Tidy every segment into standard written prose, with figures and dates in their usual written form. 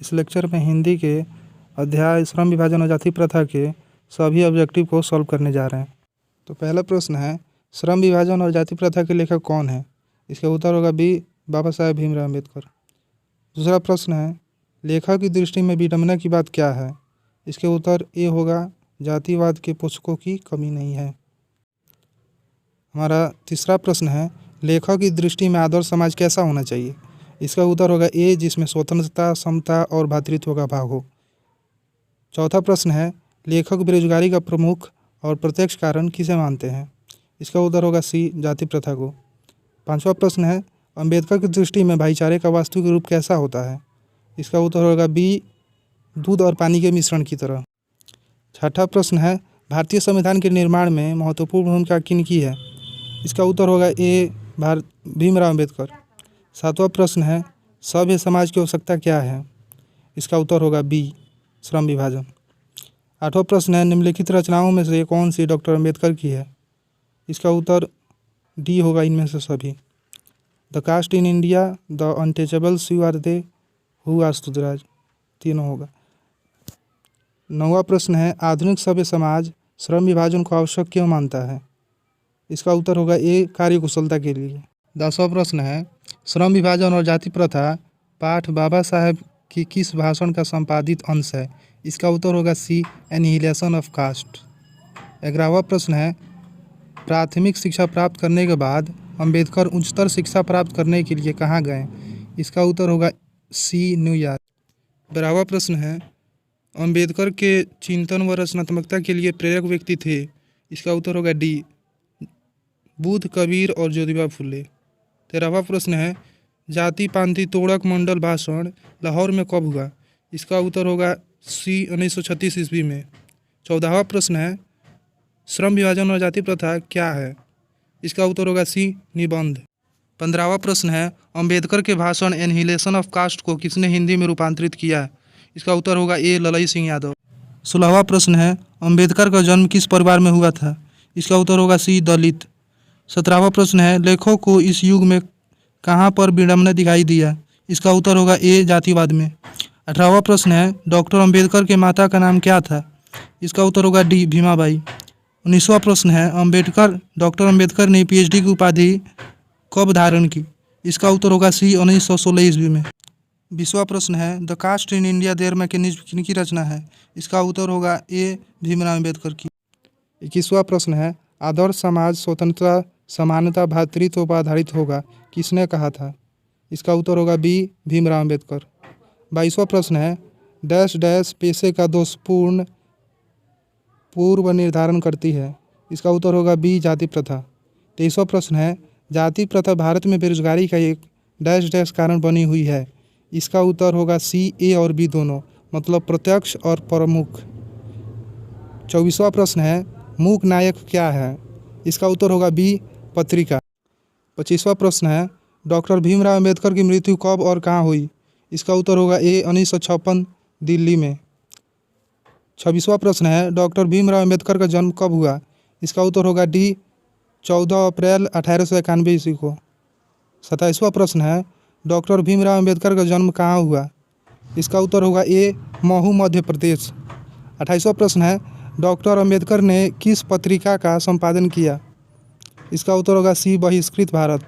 इस लेक्चर में हिंदी के अध्याय श्रम विभाजन और जाति प्रथा के सभी ऑब्जेक्टिव को सॉल्व करने जा रहे हैं। तो पहला प्रश्न है, श्रम विभाजन और जाति प्रथा के लेखक कौन है? इसका उत्तर होगा बी, बाबा साहेब भीमराव अम्बेडकर। दूसरा प्रश्न है, लेखक की दृष्टि में विडंबना की बात क्या है? इसके उत्तर ए होगा, जातिवाद के पोषकों की कमी नहीं है। हमारा तीसरा प्रश्न है, लेखक की दृष्टि में आदर्श समाज कैसा होना चाहिए? इसका उत्तर होगा ए, जिसमें स्वतंत्रता, समता और भ्रातृत्व का भाव हो। चौथा प्रश्न है, लेखक बेरोजगारी का प्रमुख और प्रत्यक्ष कारण किसे मानते हैं? इसका उत्तर होगा सी, जाति प्रथा को। पांचवा प्रश्न है, अंबेडकर की दृष्टि में भाईचारे का वास्तविक रूप कैसा होता है? इसका उत्तर होगा बी, दूध और पानी के मिश्रण की तरह। छठा प्रश्न है, भारतीय संविधान के निर्माण में महत्वपूर्ण भूमिका किनकी है? इसका उत्तर होगा ए, भीमराव अम्बेडकर। सातवां प्रश्न है, सभ्य समाज की आवश्यकता क्या है? इसका उत्तर होगा बी, श्रम विभाजन। आठवां प्रश्न है, निम्नलिखित रचनाओं में से कौन सी डॉक्टर अम्बेडकर की है? इसका उत्तर डी होगा, इनमें से सभी। The caste in India, the untouchables you are they, who asked Swaraj, तीनों होगा। नौवां प्रश्न है, आधुनिक सभ्य समाज श्रम विभाजन को आवश्यक क्यों मानता है? इसका उत्तर होगा ए, कार्यकुशलता के लिए। 10वां प्रश्न है, श्रम विभाजन और जाति प्रथा पाठ बाबा साहेब की किस भाषण का संपादित अंश है? इसका उत्तर होगा सी, एनिहिलेशन ऑफ कास्ट। 11वां प्रश्न है, प्राथमिक शिक्षा प्राप्त करने के बाद अंबेडकर उच्चतर शिक्षा प्राप्त करने के लिए कहाँ गए? इसका उत्तर होगा सी, न्यूयॉर्क। 12वां प्रश्न है, अंबेडकर के चिंतन व रचनात्मकता के लिए प्रेरक व्यक्ति थे? इसका उत्तर होगा डी, बुद्ध, कबीर और ज्योतिबा फुले। 13वां प्रश्न है, जाति पांति तोड़क मंडल भाषण लाहौर में कब हुआ? इसका उत्तर होगा सी, 1936 ईस्वी में। 14वां प्रश्न है, श्रम विभाजन और जाति प्रथा क्या है? इसका उत्तर होगा सी, निबंध। 15वां प्रश्न है, अंबेडकर के भाषण एनिहिलेशन ऑफ कास्ट को किसने हिंदी में रूपांतरित किया? इसका उत्तर होगा ए, ललई सिंह यादव। 16वां प्रश्न है, अंबेडकर का जन्म किस परिवार में हुआ था? इसका उत्तर होगा सी, दलित। 17वां प्रश्न है, लेखकों को इस युग में कहाँ पर विडंबना दिखाई दिया? इसका उत्तर होगा ए, जातिवाद में। 18वां प्रश्न है, डॉक्टर अंबेडकर के माता का नाम क्या था? इसका उत्तर होगा डी, भीमाबाई। 19वां प्रश्न है, डॉक्टर अंबेडकर ने पीएचडी की उपाधि कब धारण की? इसका उत्तर होगा सी, 1916 ईस्वी में। 20वां प्रश्न है, the caste in India their mechanism किनकी रचना है? इसका उत्तर होगा ए, भीमराव अम्बेडकर की। 21वां प्रश्न है, आदर्श समाज स्वतंत्रता, समानता, भ्रातृत्व पर आधारित होगा, किसने कहा था? इसका उत्तर होगा बी, भीमराव अम्बेडकर। 22वां प्रश्न है, डैश डैश पेशे का दोषपूर्ण पूर्व निर्धारण करती है? इसका उत्तर होगा बी, जाति प्रथा। 23वां प्रश्न है, जाति प्रथा भारत में बेरोजगारी का एक डैश डैश कारण बनी हुई है? इसका उत्तर होगा सी, ए और बी दोनों, मतलब प्रत्यक्ष और प्रमुख। 24वां प्रश्न है, मूक नायक क्या है? इसका उत्तर होगा बी, पत्रिका। 25वां प्रश्न है, डॉक्टर भीमराव अम्बेडकर की मृत्यु कब और कहाँ हुई? इसका उत्तर होगा ए, 1956 दिल्ली में। 26वां प्रश्न है, डॉक्टर भीमराव अम्बेडकर का जन्म कब हुआ? इसका उत्तर होगा डी, 14 अप्रैल 1891 ईस्वी को। 27वां प्रश्न है, डॉक्टर भीमराव अम्बेडकर का जन्म कहाँ हुआ? इसका उत्तर होगा ए, महू, मध्य प्रदेश। 28वां प्रश्न है, डॉक्टर अम्बेडकर ने किस पत्रिका का संपादन किया? इसका उत्तर होगा सी, बहिष्कृत भारत।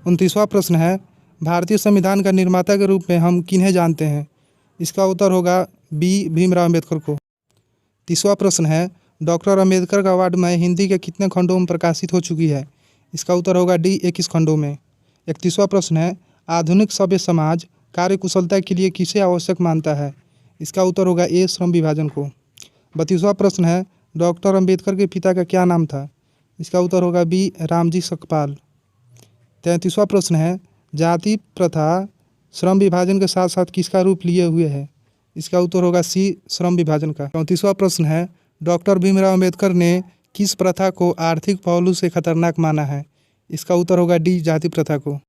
29वां प्रश्न है, भारतीय संविधान का निर्माता के रूप में हम किन्हें जानते हैं? इसका उत्तर होगा बी, भीमराव अम्बेडकर को। 30वां प्रश्न है, डॉक्टर अम्बेडकर का वाङ्मय हिंदी के कितने खंडों में प्रकाशित हो चुकी है? इसका उत्तर होगा डी, 21 खंडों में। 31वां प्रश्न है, आधुनिक सभ्य समाज कार्यकुशलता के लिए किसे आवश्यक मानता है? इसका उत्तर होगा ए, श्रम विभाजन को। 32वां प्रश्न है, डॉक्टर अम्बेडकर के पिता का क्या नाम था? इसका उत्तर होगा बी, रामजी सकपाल। 33वां प्रश्न है, जाति प्रथा श्रम विभाजन के साथ साथ किसका रूप लिए हुए है? इसका उत्तर होगा सी, श्रम विभाजन का। 34वां प्रश्न है, डॉक्टर भीमराव अम्बेडकर ने किस प्रथा को आर्थिक पहलू से खतरनाक माना है? इसका उत्तर होगा डी, जाति प्रथा को।